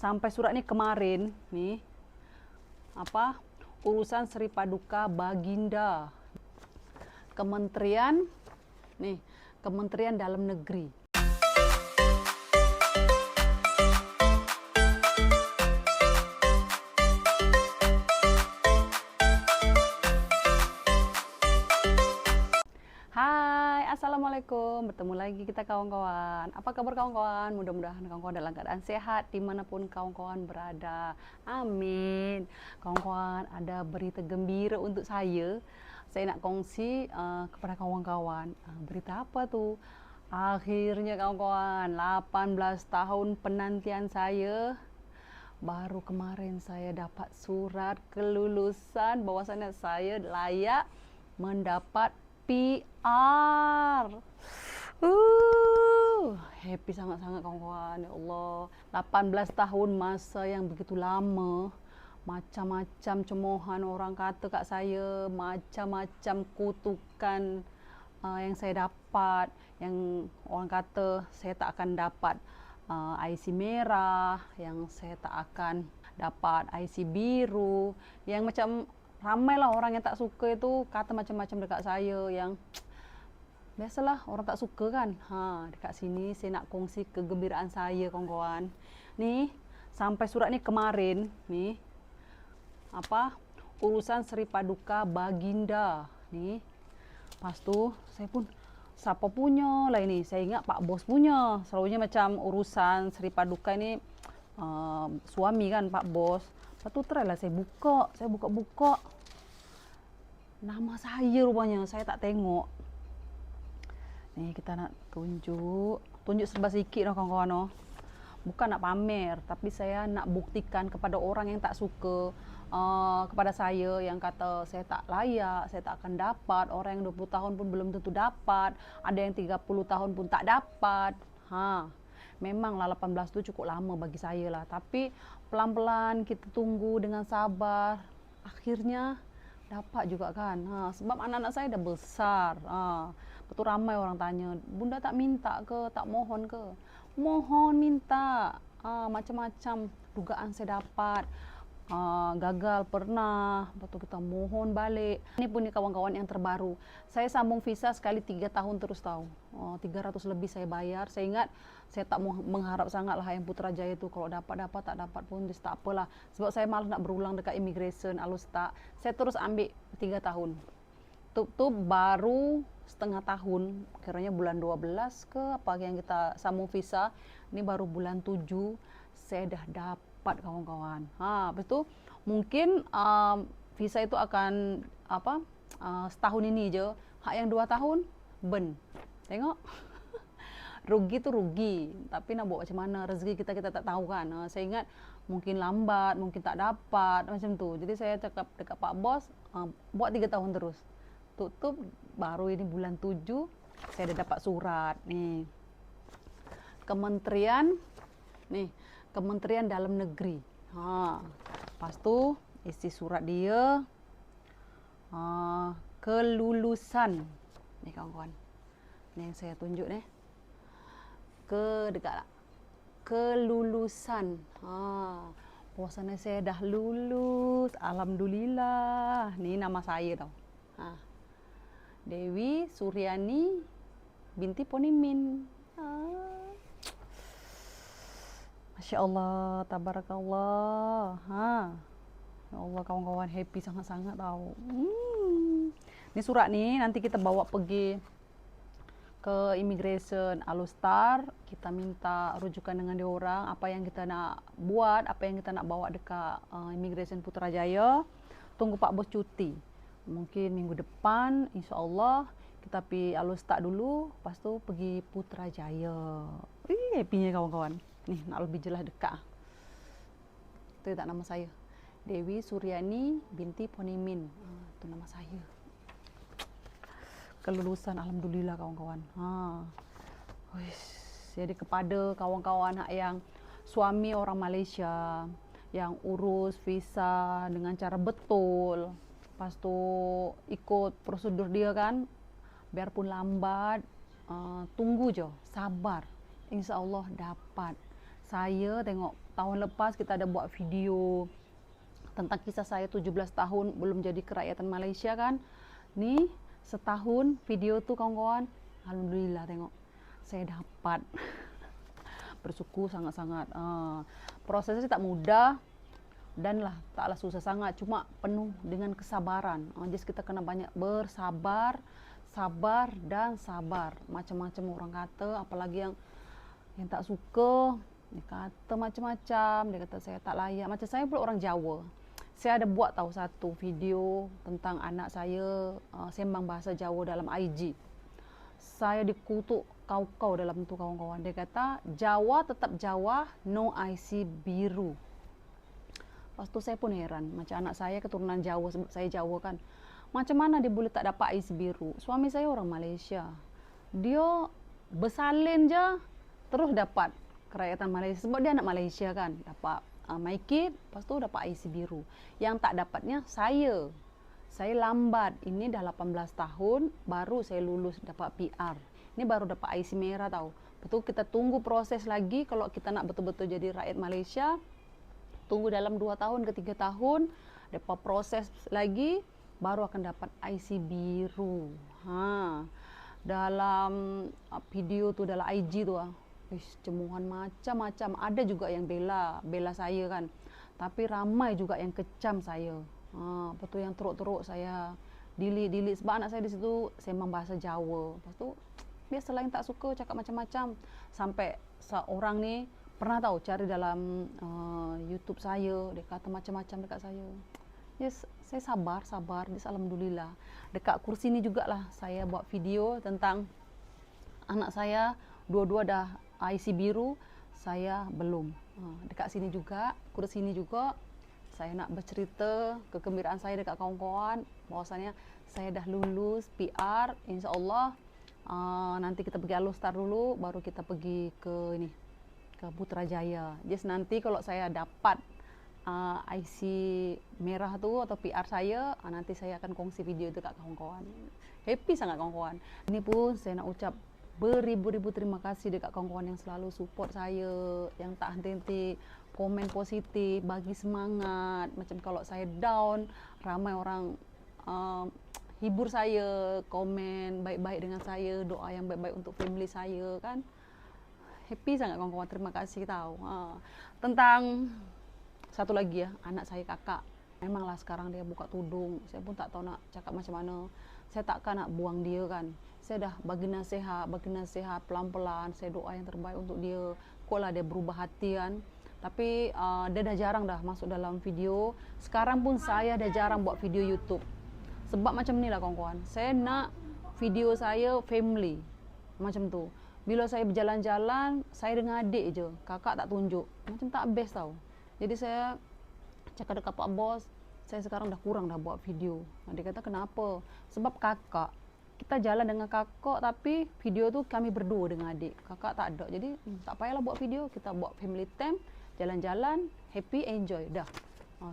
sampai surat nih kemarin nih apa urusan Sri Paduka Baginda Kementerian nih Kementerian Dalam Negeri. Hai, assalamualaikum. Bertemu lagi kita kawan-kawan. Apa kabar kawan-kawan? Mudah-mudahan kawan-kawan dalam keadaan sehat dimanapun kawan-kawan berada. Amin. Kawan-kawan, ada berita gembira untuk saya. Saya nak kongsi kepada kawan-kawan. Berita apa tuh? Akhirnya kawan-kawan, 18 tahun penantian saya. Baru kemarin saya dapat surat kelulusan bahwasannya saya layak mendapat PR. Happy sangat-sangat kawan-kawan. Ya Allah, 18 tahun masa yang begitu lama. Macam-macam cemoohan orang kata kat saya, macam-macam kutukan yang saya dapat, yang orang kata saya tak akan dapat IC merah, yang saya tak akan dapat IC biru, yang macam ramailah orang yang tak suka itu kata macam-macam dekat saya, yang biasalah orang tak suka kan. Dekat sini saya nak kongsi kegembiraan saya kawan-kawan. Nih, sampai surat ni kemarin nih apa urusan Sri Paduka Baginda nih. Lepas tu saya pun siapa punya lah ini, saya ingat Pak Bos punya. Selalunya macam urusan Sri Paduka ini suami kan Pak Bos. Lepas tu try lah saya buka-buka. Nama saya rupanya, saya tak tengok. Ni kita nak tunjuk serba sikit lah kawan-kawan. Bukan nak pamer, tapi saya nak buktikan kepada orang yang tak suka kepada saya, yang kata saya tak layak, saya tak akan dapat. Orang yang 20 tahun pun belum tentu dapat, ada yang 30 tahun pun tak dapat. Memanglah 18 tu cukup lama bagi saya lah, tapi pelan-pelan kita tunggu dengan sabar, akhirnya dapat juga kan. Sebab anak-anak saya dah besar. Betul, ramai orang tanya, bunda tak minta ke, tak mohon ke? Mohon, minta. Macam-macam dugaan saya dapat. Gagal pernah, betul, kita mohon balik. Ini pun ni kawan-kawan yang terbaru, saya sambung visa sekali 3 tahun terus tahu. 300 lebih saya bayar. Saya ingat saya tak mengharap sangat lah yang Putrajaya itu kalau dapat, tak dapat pun tak apalah. Sebab saya malas nak berulang dekat immigration, alus tak. Saya terus ambil 3 tahun. Tu baru setengah tahun, kiranya bulan 12 ke apa yang kita sambung visa. Ini baru bulan 7 saya dah dapat kawan-kawan. Lepas tu mungkin visa itu akan setahun ini je. Hak yang 2 tahun ben. Tengok. Rugi tu rugi, tapi nak buat macam mana, rezeki kita tak tahu kan. Saya ingat mungkin lambat, mungkin tak dapat macam tu. Jadi saya cakap dekat Pak Bos, buat 3 tahun terus. Tutup baru ini bulan 7 saya dah dapat surat nih. Kementerian Dalam Negeri. Lepas tu isi surat dia kelulusan. Ni kawan-kawan. Ni yang saya tunjuk ni. Dekat kelulusan. Bahawasanya saya dah lulus. Alhamdulillah. Ni nama saya tau. Dewi Suryani binti Ponimin. Masya Allah, tabarakallah. Ya Allah kawan-kawan, happy sangat-sangat tau. Ni surat ni nanti kita bawa pergi ke immigration Alustar. Kita minta rujukan dengan dia orang, apa yang kita nak buat, apa yang kita nak bawa dekat immigration Putrajaya. Tunggu Pak Bos cuti. Mungkin minggu depan insya-Allah kita pergi Alustar dulu, lepas tu pergi Putrajaya. Happy-nya kawan-kawan. Nih, nak lebih jelas dekat. Tu tak nama saya. Dewi Suryani binti Ponimin. Tu nama saya. Kelulusan alhamdulillah kawan-kawan. Jadi kepada kawan-kawan yang suami orang Malaysia, yang urus visa dengan cara betul, lepas tu ikut prosedur dia kan, biarpun lambat, tunggu je, sabar, insya Allah dapat. Saya tengok tahun lepas kita ada buat video tentang kisah saya 17 tahun belum jadi kerakyatan Malaysia kan. Nih setahun video tuh kawan-kawan, alhamdulillah tengok saya dapat. Bersyukur sangat-sangat. Prosesnya tak mudah dan lah taklah susah sangat, cuma penuh dengan kesabaran. Jadi kita kena banyak bersabar, sabar dan sabar. Macam-macam orang kata, apalagi yang tak suka, dia kata macam-macam, dia kata saya tak layak. Macam saya pula orang Jawa. Saya ada buat tahu satu video tentang anak saya sembang bahasa Jawa dalam IG. Saya dikutuk kau-kau dalam tu kawan-kawan. Dia kata Jawa tetap Jawa, no IC biru. Lepas tu saya pun heran, macam anak saya keturunan Jawa, sebab saya Jawa kan. Macam mana dia boleh tak dapat IC biru? Suami saya orang Malaysia. Dia bersalin je terus dapat kerakyatan Malaysia sebab dia anak Malaysia kan. Dapat MyKid, lepas tu dapat IC biru. Yang tak dapatnya saya. Saya lambat. Ini dah 18 tahun baru saya lulus dapat PR. Ini baru dapat IC merah tahu. Betul, kita tunggu proses lagi kalau kita nak betul-betul jadi rakyat Malaysia. Tunggu dalam 2 tahun ke 3 tahun, dapat proses lagi baru akan dapat IC biru. Dalam video tu, dalam IG tu cemuhan macam-macam. Ada juga yang bela saya kan. Tapi ramai juga yang kecam saya. Lepas tu yang teruk-teruk saya delete sebab anak saya di situ sembang bahasa Jawa. Lepas tu biasalah yang tak suka cakap macam-macam. Sampai seorang ni pernah tahu cari dalam YouTube saya, dia kata macam-macam dekat saya. Yes, saya sabar. Yes, alhamdulillah. Dekat kursi ni jugalah saya buat video tentang anak saya dua-dua dah IC biru, saya belum. Dekat sini juga, kursi sini juga, saya nak bercerita kegembiraan saya dekat kawan-kawan bahwasanya saya dah lulus PR, insya-Allah. Nanti kita pergi Alostar dulu, baru kita pergi ke Putrajaya. Just nanti kalau saya dapat IC merah tu atau PR saya, nanti saya akan kongsi video itu dekat kawan-kawan. Happy sangat kawan-kawan. Ini pun saya nak ucap beribu-ribu terima kasih dekat kawan-kawan yang selalu support saya, yang tak henti-henti komen positif, bagi semangat. Macam kalau saya down, ramai orang hibur saya, komen baik-baik dengan saya, doa yang baik-baik untuk family saya kan. Happy sangat kawan-kawan, terima kasih tahu. Tentang satu lagi anak saya kakak. Memanglah sekarang dia buka tudung, saya pun tak tahu nak cakap macam mana. Saya takkan nak buang dia kan. Saya dah bagi nasihat pelan-pelan. Saya doa yang terbaik untuk dia. Koklah dia berubah hati kan. Tapi dia dah jarang dah masuk dalam video. Sekarang pun saya dah jarang buat video YouTube. Sebab macam ni lah kawan-kawan. Saya nak video saya family. Macam tu. Bila saya berjalan-jalan, saya dengan adik je. Kakak tak tunjuk. Macam tak best tau. Jadi saya cakap dekat Pak Bos, saya sekarang dah kurang dah buat video. Dia kata kenapa? Sebab kakak. Kita jalan dengan kakak tapi video tu kami berdua dengan adik. Kakak tak ada. Jadi tak payahlah buat video. Kita buat family time, jalan-jalan, happy, enjoy. Dah.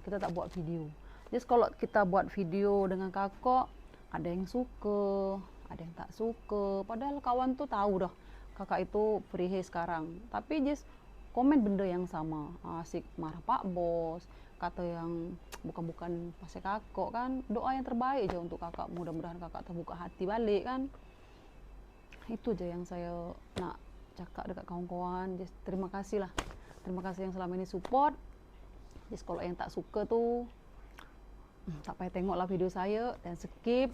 Kita tak buat video. Jadi kalau kita buat video dengan kakak, ada yang suka, ada yang tak suka. Padahal kawan tu tahu dah kakak itu free sekarang. Tapi just komen benda yang sama. Asyik marah Pak Bos, kata yang bukan pasal kakak kan. Doa yang terbaik je untuk kakak, mudah-mudahan kakak terbuka hati balik kan. Itu je yang saya nak cakap dekat kawan-kawan. Just terima kasih lah, terima kasih yang selama ini support. Just kalau yang tak suka tu tak payah tengoklah video saya dan skip.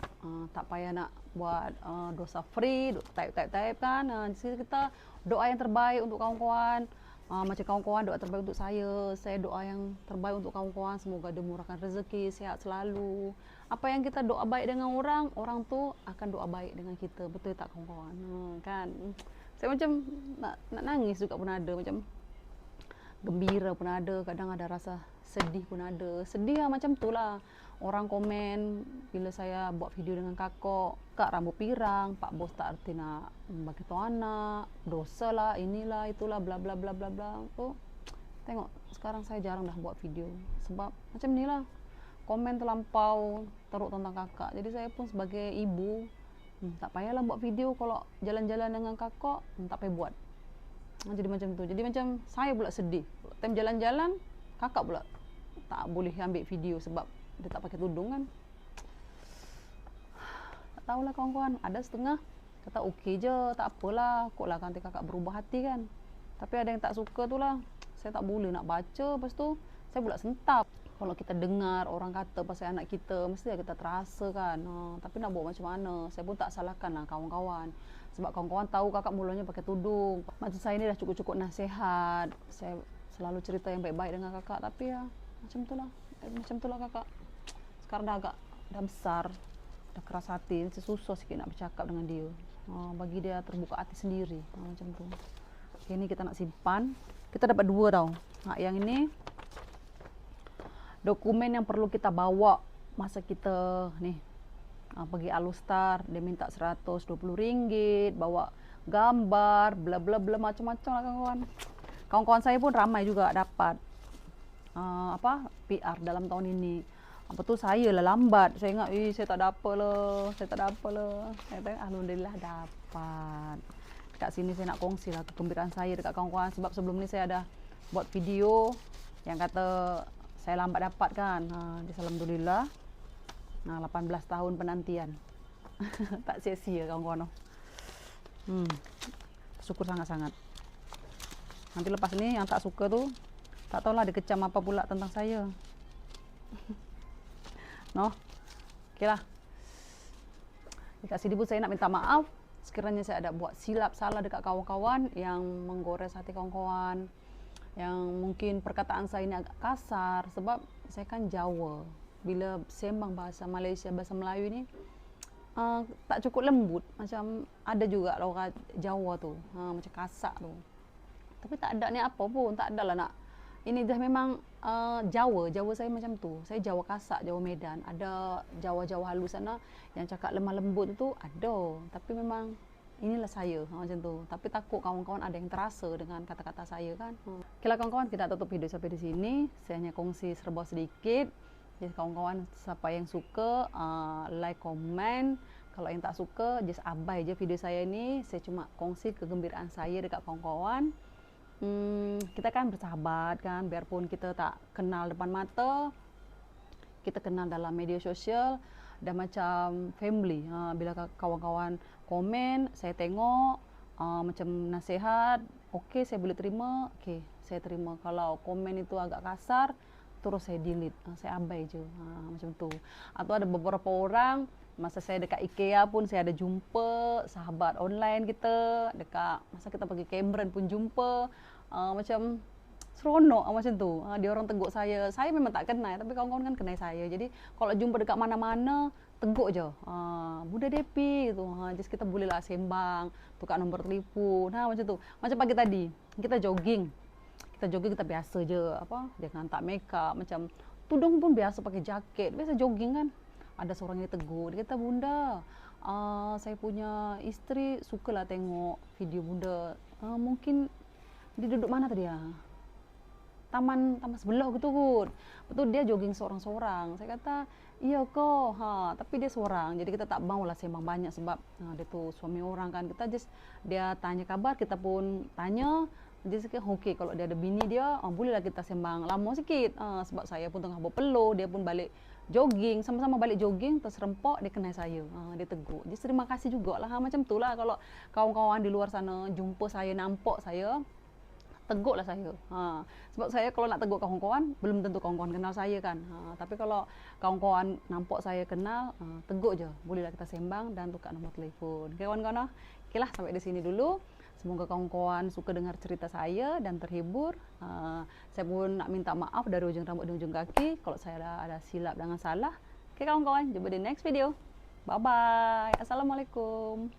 Tak payah nak buat dosa free, type kan. Jadi kita doa yang terbaik untuk kawan-kawan. Macam kawan-kawan doa terbaik untuk saya doa yang terbaik untuk kawan-kawan, semoga dimurahkan rezeki, sehat selalu. Apa yang kita doa baik dengan orang, orang tu akan doa baik dengan kita. Betul tak kawan-kawan? Kan saya macam nak nangis juga pun ada, macam gembira pun ada, kadang ada rasa sedih pun ada. Sedih lah macam tu lah. Orang komen bila saya buat video dengan kakak, kak rambut pirang, Pak Bos tak arti nak bagi tahu anak, dosa lah, inilah, itulah, bla bla bla bla bla. Tu tengok sekarang saya jarang dah buat video sebab macam ni lah, komen terlampau teruk tentang kakak. Jadi saya pun sebagai ibu tak payahlah buat video. Kalau jalan-jalan dengan kakak tak payah buat. Jadi macam tu. Jadi macam saya pula sedih. Time jalan-jalan, kakak pula tak boleh ambil video sebab dia tak pakai tudung kan. Tak tahulah kawan-kawan, ada setengah kata okey je, tak apalah, kok lah nanti kakak berubah hati kan. Tapi ada yang tak suka tu lah, saya tak boleh nak baca, lepas tu saya pula sentap. Kalau kita dengar orang kata pasal anak kita, mesti kita terasa kan. Tapi nak buat macam mana, saya pun tak salahkan lah kawan-kawan. Sebab kawan-kawan tahu kakak mulanya pakai tudung. Macam saya ni dah cukup-cukup nasihat, saya selalu cerita yang baik-baik dengan kakak. Tapi ya macam tu lah kakak. Sekarang dah besar, dah keras hati, susah sikit nak bercakap dengan dia. Bagi dia terbuka hati sendiri, macam tu. Okay, ni kita nak simpan. Kita dapat 2 tau. Yang ini dokumen yang perlu kita bawa masa kita ni pergi Alustar. Dia minta RM120, bawa gambar, bla bla bla, macam-macam lah kawan-kawan. Kawan-kawan saya pun ramai juga dapat PR dalam tahun ini. Apa tu, saya lah lambat. Saya ingat, saya tak dapat lah. Saya tengok, alhamdulillah dapat. Dekat sini saya nak kongsi lah kegembiraan saya dekat kawan-kawan. Sebab sebelum ni saya ada buat video yang kata saya lambat dapat kan. Jadi alhamdulillah. 18 tahun penantian. Tak sia-sia kawan-kawan. Syukur sangat-sangat. Nanti lepas ni yang tak suka tu, tak tahulah dia kecam apa pula tentang saya. Okey lah. Dekat sini pun saya nak minta maaf sekiranya saya ada buat silap salah dekat kawan-kawan yang menggores hati kawan-kawan, yang mungkin perkataan saya ini agak kasar sebab saya kan Jawa. Bila sembang bahasa Malaysia, bahasa Melayu ni tak cukup lembut. Macam ada juga lah orang Jawa tu macam kasar tu. Tapi tak ada ni apa pun, tak adalah nak. Ini dah memang Jawa saya macam tu. Saya Jawa kasar, Jawa Medan. Ada Jawa halus sana yang cakap lemah lembut tu ada. Tapi memang inilah saya macam tu. Tapi takut kawan-kawan ada yang terasa dengan kata-kata saya kan. Okeylah kawan-kawan, kita tutup video sampai di sini. Saya hanya kongsi serba sedikit. Jadi kawan-kawan, siapa yang suka like, komen. Kalau yang tak suka, just abai je video saya ni. Saya cuma kongsi kegembiraan saya dekat kawan-kawan. Kita kan bersahabat kan, biarpun kita tak kenal depan mata, kita kenal dalam media sosial, dah macam family. Bila kawan-kawan komen, saya tengok macam nasihat, okey saya boleh terima, okey saya terima. Kalau komen itu agak kasar, terus saya delete, saya abai je, macam tu. Atau ada beberapa orang, masa saya dekat IKEA pun saya ada jumpa sahabat online kita, dekat masa kita pergi Cameron pun jumpa, macam seronok macam tu. Dia orang tegur saya memang tak kenal, tapi kawan-kawan kan kenal saya. Jadi kalau jumpa dekat mana-mana, tegur je, Bunda Depi gitu. Just kita bolehlah sembang, tukar nombor telefon, macam tu. Macam pagi tadi, kita jogging, kita biasa je, jangan tak make up, macam tudung pun biasa pakai jaket, biasa jogging kan. Ada seorang yang tegur, dia kata, Bunda, saya punya isteri sukalah tengok video Bunda. Mungkin dia duduk mana tadi ya? Taman sebelah gitu kot. Betul, dia jogging seorang-seorang. Saya kata, iya kok, tapi dia seorang. Jadi kita tak maulah sembang banyak sebab dia tu suami orang kan. Kita just dia tanya kabar, kita pun tanya. Dia cakap, okey kalau dia ada bini dia, bolehlah kita sembang lama sikit. Sebab saya pun tengah berpeluh, dia pun balik jogging, sama-sama balik jogging, terserempak dia kenal saya. Dia tegur. Jadi terima kasih jugalah. Macam tu lah kalau kawan-kawan di luar sana jumpa saya, nampak saya, teguklah saya. Sebab saya kalau nak tegur kawan-kawan, belum tentu kawan-kawan kenal saya kan. Tapi kalau kawan-kawan nampak saya kenal, tegur je. Bolehlah kita sembang dan tukar nombor telefon. Okay, kawan-kawan. Okeylah, sampai di sini dulu. Semoga kawan-kawan suka dengar cerita saya dan terhibur. Saya pun nak minta maaf dari ujung rambut dan ujung kaki kalau saya ada silap dengan salah. Okay, kawan-kawan, jumpa di next video. Bye-bye. Assalamualaikum.